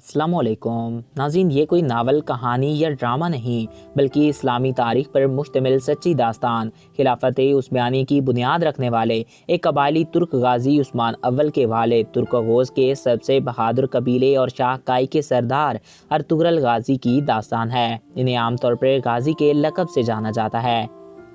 السلام علیکم ناظرین، یہ کوئی ناول، کہانی یا ڈرامہ نہیں بلکہ اسلامی تاریخ پر مشتمل سچی داستان، خلافت عثمانیہ کی بنیاد رکھنے والے ایک قبائلی ترک غازی عثمان اول کے والد ترکوغوز کے سب سے بہادر قبیلے اور شاہ کائی کے سردار ارطغرل غازی کی داستان ہے۔ انہیں عام طور پر غازی کے لقب سے جانا جاتا ہے۔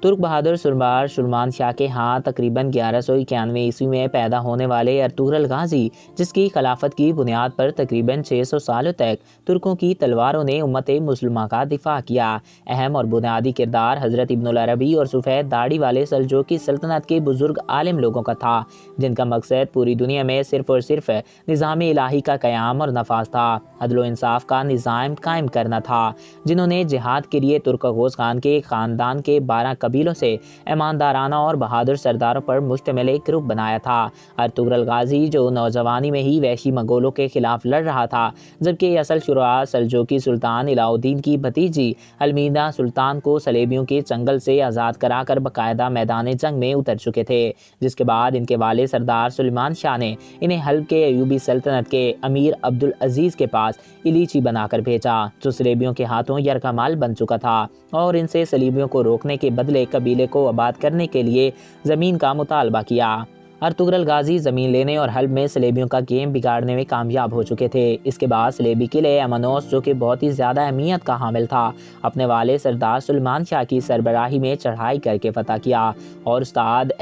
ترک بہادر سردار سلیمان شاہ کے ہاں تقریباً 1191 عیسوی میں پیدا ہونے والے ارطغرل غازی، جس کی خلافت کی بنیاد پر تقریباً 600 سالوں تک ترکوں کی تلواروں نے امت مسلمہ کا دفاع کیا۔ اہم اور بنیادی کردار حضرت ابن العربی اور سفید داڑھی والے سلجوقی سلطنت کے بزرگ عالم لوگوں کا تھا، جن کا مقصد پوری دنیا میں صرف اور صرف نظام الہی کا قیام اور نفاذ تھا، عدل و انصاف کا نظام قائم کرنا تھا، جنہوں نے جہاد کے لیے ترکوغوز خان کے خاندان کے 12 قبیلوں سے ایماندارانہ اور بہادر سرداروں پر مشتمل ایک گروپ بنایا تھا۔ ارطغرل غازی جو نوجوانی میں ہی وحشی منگولوں کے خلاف لڑ رہا تھا، جبکہ اصل شروعات سلجوقی سلطان علاء الدین کی بھتیجی المینا سلطان کو صلیبیوں کے چنگل سے آزاد کرا کر باقاعدہ میدان جنگ میں اتر چکے تھے، جس کے بعد ان کے والد سردار سلیمان شاہ نے انہیں حلب کے ایوبی سلطنت کے امیر عبدالعزیز کے پاس الیچی بنا کر بھیجا، جو صلیبیوں کے ہاتھوں یرغمال بن چکا تھا، اور ان سے صلیبیوں کو روکنے کے بدلے قبیلے کو آباد کرنے کے لیے زمین کا مطالبہ کیا۔ ارطغرل غازی زمین لینے اور حلب میں صلیبیوں کا گیم بگاڑنے میں کامیاب ہو چکے تھے۔ اس کے بعد صلیبی قلعے ایمانوس، جو کہ بہت ہی زیادہ اہمیت کا حامل تھا، اپنے والد سردار سلیمان شاہ کی سربراہی میں چڑھائی کر کے فتح کیا اور استاد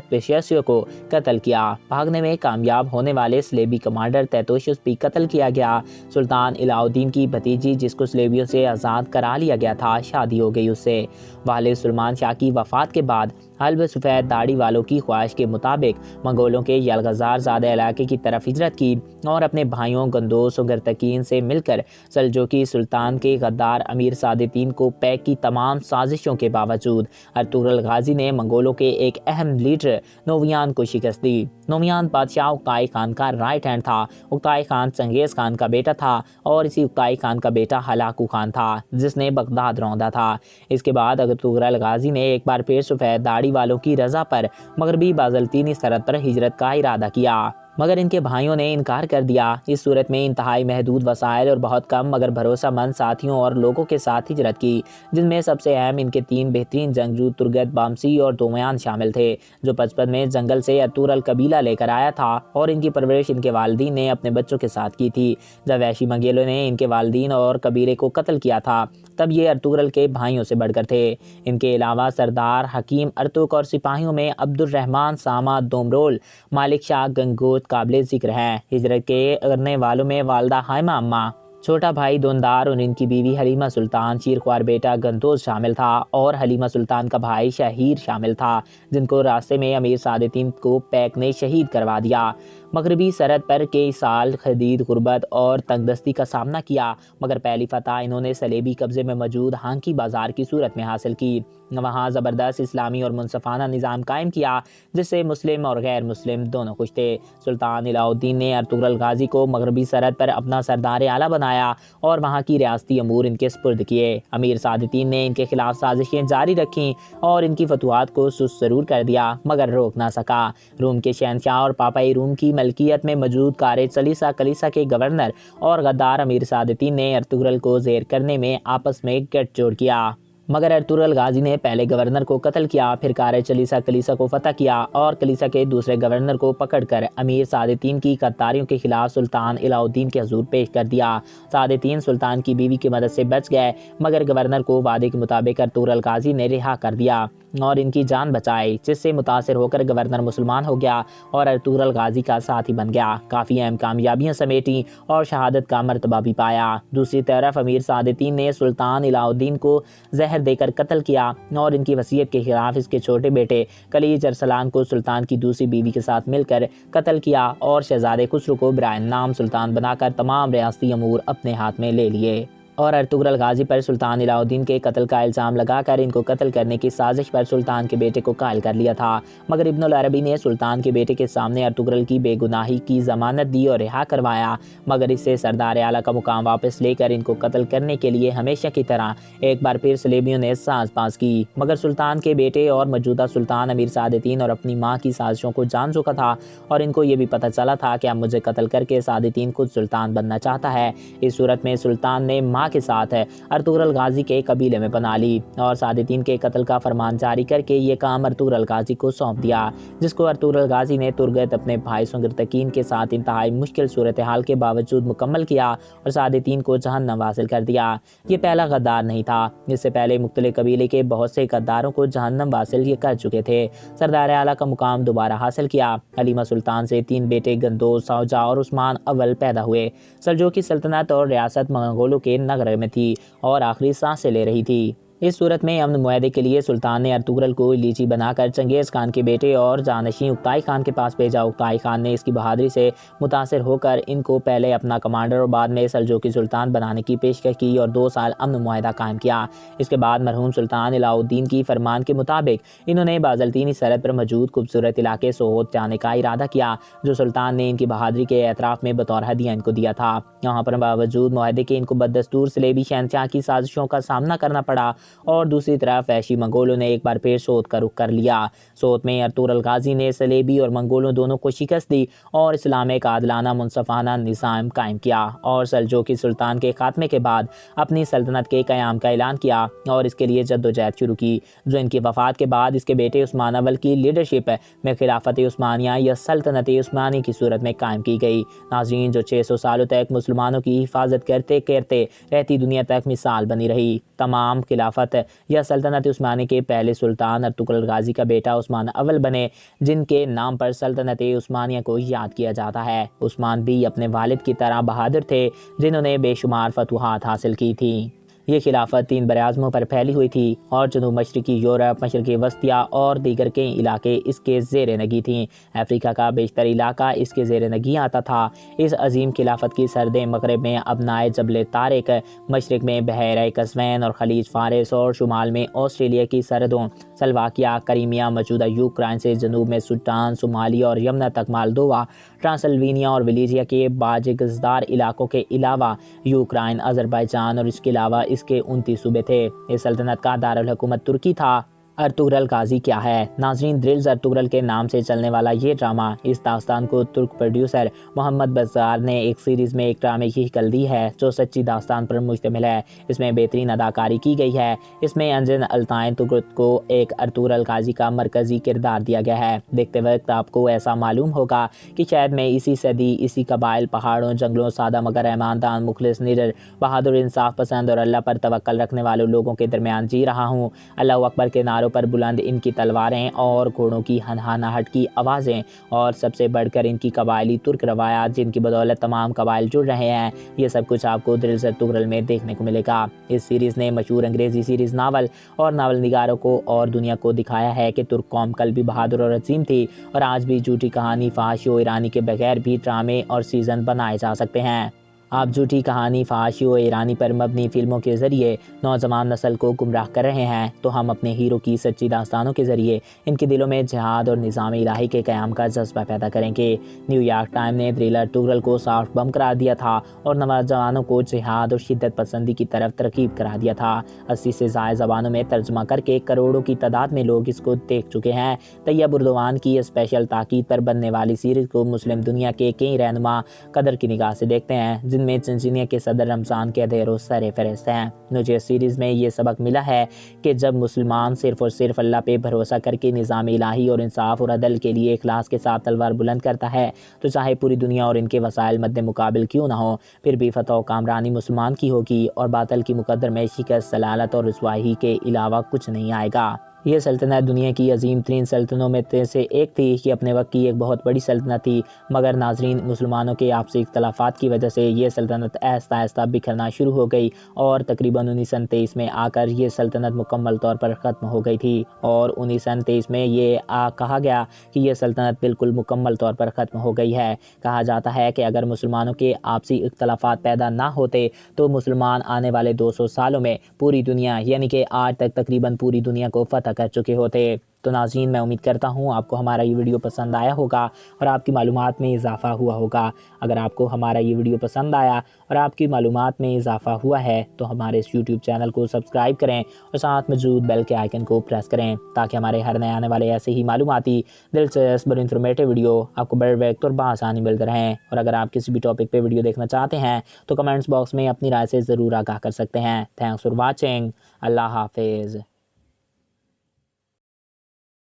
پیشیسیو کو قتل کیا۔ بھاگنے میں کامیاب ہونے والے صلیبی کمانڈر تیتوشس بھی قتل کیا گیا۔ سلطان علاء الدین کی بھتیجی، جس کو صلیبیوں سے آزاد کرا لیا گیا تھا، شادی ہو گئی اس سے۔ والد سلیمان شاہ کی وفات کے بعد حلب سفید داڑھی والوں کی خواہش کے مطابق منگولوں کے یلغزار زادہ علاقے کی طرف ہجرت کی اور اپنے بھائیوں گندوس و گرتکین سے مل کر سلجوقی سلطان کے غدار امیر سعدالدین کو پیک کی تمام سازشوں کے باوجود ارطغرل غازی نے منگولوں کے ایک اہم لیڈر نویان کو شکست دی۔ نویان بادشاہ اکتائی خان کا رائٹ ہینڈ تھا۔ اکتائی خان چنگیز خان کا بیٹا تھا اور اسی اکتائی خان کا بیٹا ہلاکو خان تھا، جس نے بغداد روندا تھا۔ اس کے بعد ارطغرل غازی نے ایک بار پھر سفید داڑھی والوں کی رضا پر مغربی بازلطینی سرحد پر ہجرت کا ارادہ کیا، مگر ان کے بھائیوں نے انکار کر دیا۔ اس صورت میں انتہائی محدود وسائل اور بہت کم مگر بھروسہ مند ساتھیوں اور لوگوں کے ساتھ ہجرت کی، جن میں سب سے اہم ان کے 3 بہترین جنگجو ترگت بامسی اور دومیان شامل تھے، جو 55 میں جنگل سے ارطغرل قبیلہ لے کر آیا تھا، اور ان کی پرورش ان کے والدین نے اپنے بچوں کے ساتھ کی تھی۔ جب وحشی منگولوں نے ان کے والدین اور قبیلے کو قتل کیا تھا، تب یہ ارطغرل کے بھائیوں سے بڑھ کر تھے۔ ان کے علاوہ سردار حکیم ارتوک اور سپاہیوں میں عبد الرحمن ساما دومرول، مالک شاہ گنگوت قابل ذکر ہیں۔ ہجرت کے کرنے والوں میں والدہ حائمہ اماں، چھوٹا بھائی دوندار اور ان کی بیوی حلیمہ سلطان، شیرخوار بیٹا گندوز شامل تھا، اور حلیمہ سلطان کا بھائی شہیر شامل تھا، جن کو راستے میں امیر سعدالدین کو پیک نے شہید کروا دیا۔ مغربی سرحد پر کئی سال شدید غربت اور تنگ دستی کا سامنا کیا، مگر پہلی فتح انہوں نے صلیبی قبضے میں موجود ہانکی بازار کی صورت میں حاصل کی۔ وہاں زبردست اسلامی اور منصفانہ نظام قائم کیا، جس سے مسلم اور غیر مسلم دونوں خوش تھے۔ سلطان علاء الدین نے ارطغرل غازی کو مغربی سرحد پر اپنا سردار اعلیٰ بنایا اور وہاں کی ریاستی امور ان کے سپرد کیے۔ امیر سعدالدین نے ان کے خلاف سازشیں جاری رکھیں اور ان کی فتوحات کو سست ضرور کر دیا، مگر روک نہ سکا۔ روم کے شہنشاہ اور پاپائی روم کی ملکیت میں موجود کار چلیسا کلیسا کے گورنر اور غدار امیر سعدالدین نے ارطغرل کو زیر کرنے میں آپس میں گٹھ جوڑ کیا، مگر ارطغرل غازی نے پہلے گورنر کو قتل کیا، پھر کار چلیسا کلیسا کو فتح کیا اور کلیسا کے دوسرے گورنر کو پکڑ کر امیر سعدالدین کی غداریوں کے خلاف سلطان علاء الدین کے حضور پیش کر دیا۔ سعدالدین سلطان کی بیوی کی مدد سے بچ گئے، مگر گورنر کو وعدے کے مطابق ارطغرل غازی نے رہا کر دیا اور ان کی جان بچائی، جس سے متاثر ہو کر گورنر مسلمان ہو گیا اور ارطغرل غازی کا ساتھی بن گیا، کافی اہم کامیابیاں سمیٹیں اور شہادت کا مرتبہ بھی پایا۔ دوسری طرف امیر سعدالدین نے سلطان علاء الدین کو زہر دے کر قتل کیا اور ان کی وصیت کے خلاف اس کے چھوٹے بیٹے کلیج ارسلان کو سلطان کی دوسری بیوی کے ساتھ مل کر قتل کیا اور شہزادے خسرو کو برائے نام سلطان بنا کر تمام ریاستی امور اپنے ہاتھ میں لے لیے۔ اور ارطغرل غازی پر سلطان علاء الدین کے قتل کا الزام لگا کر ان کو قتل کرنے کی سازش پر سلطان کے بیٹے کو قائل کر لیا تھا، مگر ابن العربی نے سلطان کے بیٹے کے سامنے ارطغرل کی بے گناہی کی ضمانت دی اور رہا کروایا، مگر اس سے سردار اعلیٰ کا مقام واپس لے کر ان کو قتل کرنے کے لیے ہمیشہ کی طرح ایک بار پھر صلیبیوں نے ساز باز کی۔ مگر سلطان کے بیٹے اور موجودہ سلطان امیر سعادتین اور اپنی ماں کی سازشوں کو جان چکا تھا، اور ان کو یہ بھی پتہ چلا تھا کہ اب مجھے قتل کر کے سعادتین خود سلطان بننا چاہتا ہے۔ اس صورت میں سلطان نے ماں کے ساتھ ارطغرل غازی کے قبیلے میں بنا لی اور سعادتین کے قتل کا فرمان جاری کر کے یہ کام ارطغرل غازی کو سونپ دیا، جس کو ارطغرل غازی نے ترگت اپنے بھائی سنگرتکین کے ساتھ انتہائی مشکل صورتحال کے باوجود مکمل کیا اور سعادتین کو جہنم واصل کر دیا۔ یہ پہلا غدار نہیں تھا، اس سے پہلے مختلف قبیلے کے بہت سے غداروں کو جہنم واصل یہ کر چکے تھے۔ سردار اعلیٰ کا مقام دوبارہ حاصل کیا۔ حلیمہ سلطان سے 3 بیٹے گندوز، سوجا اور عثمان اول پیدا ہوئے۔ سلجوقی سلطنت اور ریاست منگولوں کے نگرے میں تھی اور آخری سانسیں لے رہی تھی۔ اس صورت میں امن معاہدے کے لیے سلطان نے ارطغرل کو لیچی بنا کر چنگیز خان کے بیٹے اور جانشین اکتائی خان کے پاس بھیجا۔ اکتائی خان نے اس کی بہادری سے متاثر ہو کر ان کو پہلے اپنا کمانڈر اور بعد میں سلجوقی سلطان بنانے کی پیشکش کی اور 2 سال امن معاہدہ قائم کیا۔ اس کے بعد مرحوم سلطان علاء الدین کی فرمان کے مطابق انہوں نے بازلطینی سرحد پر موجود خوبصورت علاقے سوغوت جانے کا ارادہ کیا، جو سلطان نے ان کی بہادری کے اعتراف میں بطور ہدیہ ان کو دیا تھا۔ یہاں پر باوجود معاہدے کے ان کو بددستور صلیبی شہنشاہ کی سازشوں کا سامنا کرنا پڑا، اور دوسری طرف وحشی منگولوں نے ایک بار پھر سوت کا رخ کر لیا۔ سوت میں ارطغرل غازی نے صلیبی اور منگولوں دونوں کو شکست دی اور اسلام ایک عادلانہ منصفانہ نظام قائم کیا، اور سلجوقی سلطان کے خاتمے کے بعد اپنی سلطنت کے قیام کا اعلان کیا اور اس کے لیے جدوجہد شروع کی، جو ان کی وفات کے بعد اس کے بیٹے عثمان اول کی لیڈرشپ میں خلافت عثمانیہ یا سلطنت عثمانی کی صورت میں قائم کی گئی۔ ناظرین، جو 600 سالوں تک مسلمانوں کی حفاظت کرتے کرتے رہتی دنیا تک مثال بنی رہی۔ تمام خلافت یا سلطنت عثمانی کے پہلے سلطان ارطغرل غازی کا بیٹا عثمان اول بنے، جن کے نام پر سلطنت عثمانیہ کو یاد کیا جاتا ہے۔ عثمان بھی اپنے والد کی طرح بہادر تھے، جنہوں نے بے شمار فتوحات حاصل کی تھیں۔ یہ خلافت 3 براعظموں پر پھیلی ہوئی تھی اور جنوب مشرقی یورپ، مشرقی وسطیٰ اور دیگر کئی علاقے اس کے زیر نگی تھیں۔ افریقہ کا بیشتر علاقہ اس کے زیر نگی آتا تھا۔ اس عظیم خلافت کی سرحدیں مغرب میں ابنائے جبل طارق، مشرق میں بحیرہ قزوین اور خلیج فارس، اور شمال میں آسٹریلیا کی سرحدوں سلواکیہ، کریمیا موجودہ یوکرائن سے جنوب میں سوڈان، صومالیہ اور یمن تک مالدووا، ٹرانسلوینیا اور ولیجیا کے باج گزدار علاقوں کے علاوہ یوکرائن، آذربائیجان اور اس کے علاوہ اس کے 29 صوبے تھے۔ اس سلطنت کا دارالحکومت ترکی تھا۔ ارطغرل غازی کیا ہے؟ ناظرین، درلز ارطغرل کے نام سے چلنے والا یہ ڈرامہ، اس داستان کو ترک پروڈیوسر محمد بزار نے ایک سیریز میں ایک ڈرامے کی شکل دی ہے، جو سچی داستان پر مشتمل ہے۔ اس میں بہترین اداکاری کی گئی ہے۔ اس میں انجن التائن ترک کو ایک ارطغرل غازی کا مرکزی کردار دیا گیا ہے۔ دیکھتے وقت آپ کو ایسا معلوم ہوگا کہ شاید میں اسی صدی، اسی قبائل، پہاڑوں، جنگلوں، سادہ مگر ایماندار، مخلص، نڈر، بہادر، انصاف پسند اور اللہ پر توکل رکھنے والے لوگوں کے درمیان جی رہا ہوں۔ اللہ اکبر کے نعروں پر بلند ان کی تلواریں اور گھوڑوں کی ہنہناہٹ کی آوازیں، اور سب سے بڑھ کر ان کی قبائلی ترک روایات، جن کی بدولت تمام قبائل جڑ رہے ہیں، یہ سب کچھ آپ کو درلز ارطغرل میں دیکھنے کو ملے گا۔ اس سیریز نے مشہور انگریزی سیریز ناول اور ناول نگاروں کو اور دنیا کو دکھایا ہے کہ ترک قوم کل بھی بہادر اور عظیم تھی، اور آج بھی جھوٹی کہانی، فحاشی و ایرانی کے بغیر بھی ڈرامے اور سیزن بنائے جا سکتے ہیں۔ آپ جھوٹی کہانی، فحاشی و ایرانی پر مبنی فلموں کے ذریعے نوجوان نسل کو گمراہ کر رہے ہیں، تو ہم اپنے ہیرو کی سچی داستانوں کے ذریعے ان کے دلوں میں جہاد اور نظام الہی کے قیام کا جذبہ پیدا کریں گے۔ نیو یارک ٹائم نے درل ارطغرل کو سافٹ بم قرار دیا تھا اور نوجوانوں کو جہاد اور شدت پسندی کی طرف ترغیب کرا دیا تھا۔ 80 سے زائد زبانوں میں ترجمہ کر کے کروڑوں کی تعداد میں لوگ اس کو دیکھ چکے ہیں۔ طیب اردوان کی اسپیشل تاکید پر بننے والی سیریز کو مسلم دنیا کے کئی رہنما قدر کی نگاہ سے دیکھتے ہیں، جن میں چنچینیا کے صدر رمضان کے دھیروں سر فہرست ہیں۔ مجھے اس سیریز میں یہ سبق ملا ہے کہ جب مسلمان صرف اور صرف اللہ پہ بھروسہ کر کے نظام الہی اور انصاف اور عدل کے لیے اخلاص کے ساتھ تلوار بلند کرتا ہے، تو چاہے پوری دنیا اور ان کے وسائل مد مقابل کیوں نہ ہو، پھر بھی فتح و کامرانی مسلمان کی ہوگی، اور باطل کی مقدر میں شکست، ضلالت اور رسوائی کے علاوہ کچھ نہیں آئے گا۔ یہ سلطنت دنیا کی عظیم ترین سلطنتوں میں سے ایک تھی۔ یہ اپنے وقت کی ایک بہت بڑی سلطنت تھی، مگر ناظرین مسلمانوں کے آپسی اختلافات کی وجہ سے یہ سلطنت آہستہ آہستہ بکھرنا شروع ہو گئی اور تقریباً 1923 میں آ کر یہ سلطنت مکمل طور پر ختم ہو گئی تھی، اور 1923 میں یہ کہا گیا کہ یہ سلطنت بالکل مکمل طور پر ختم ہو گئی ہے۔ کہا جاتا ہے کہ اگر مسلمانوں کے آپسی اختلافات پیدا نہ ہوتے تو مسلمان آنے والے 200 سالوں میں پوری دنیا یعنی کہ آج تک تقریباً پوری دنیا کو فتح کر چکے ہوتے۔ تو ناظرین، میں امید کرتا ہوں آپ کو ہمارا یہ ویڈیو پسند آیا ہوگا اور آپ کی معلومات میں اضافہ ہوا ہوگا۔ اگر آپ کو ہمارا یہ ویڈیو پسند آیا اور آپ کی معلومات میں اضافہ ہوا ہے تو ہمارے اس یوٹیوب چینل کو سبسکرائب کریں اور ساتھ موجود بیل کے آئیکن کو پریس کریں تاکہ ہمارے ہر نئے آنے والے ایسے ہی معلوماتی، دلچسپ اور انفارمیٹیو ویڈیو آپ کو بر وقت اور بآسانی ملتے رہیں۔ اور اگر آپ کسی بھی ٹاپک پہ ویڈیو دیکھنا چاہتے ہیں تو کمنٹس باکس میں اپنی رائے سے ضرور آگاہ کر سکتے ہیں۔ Thanks for watching. اللہ حافظ۔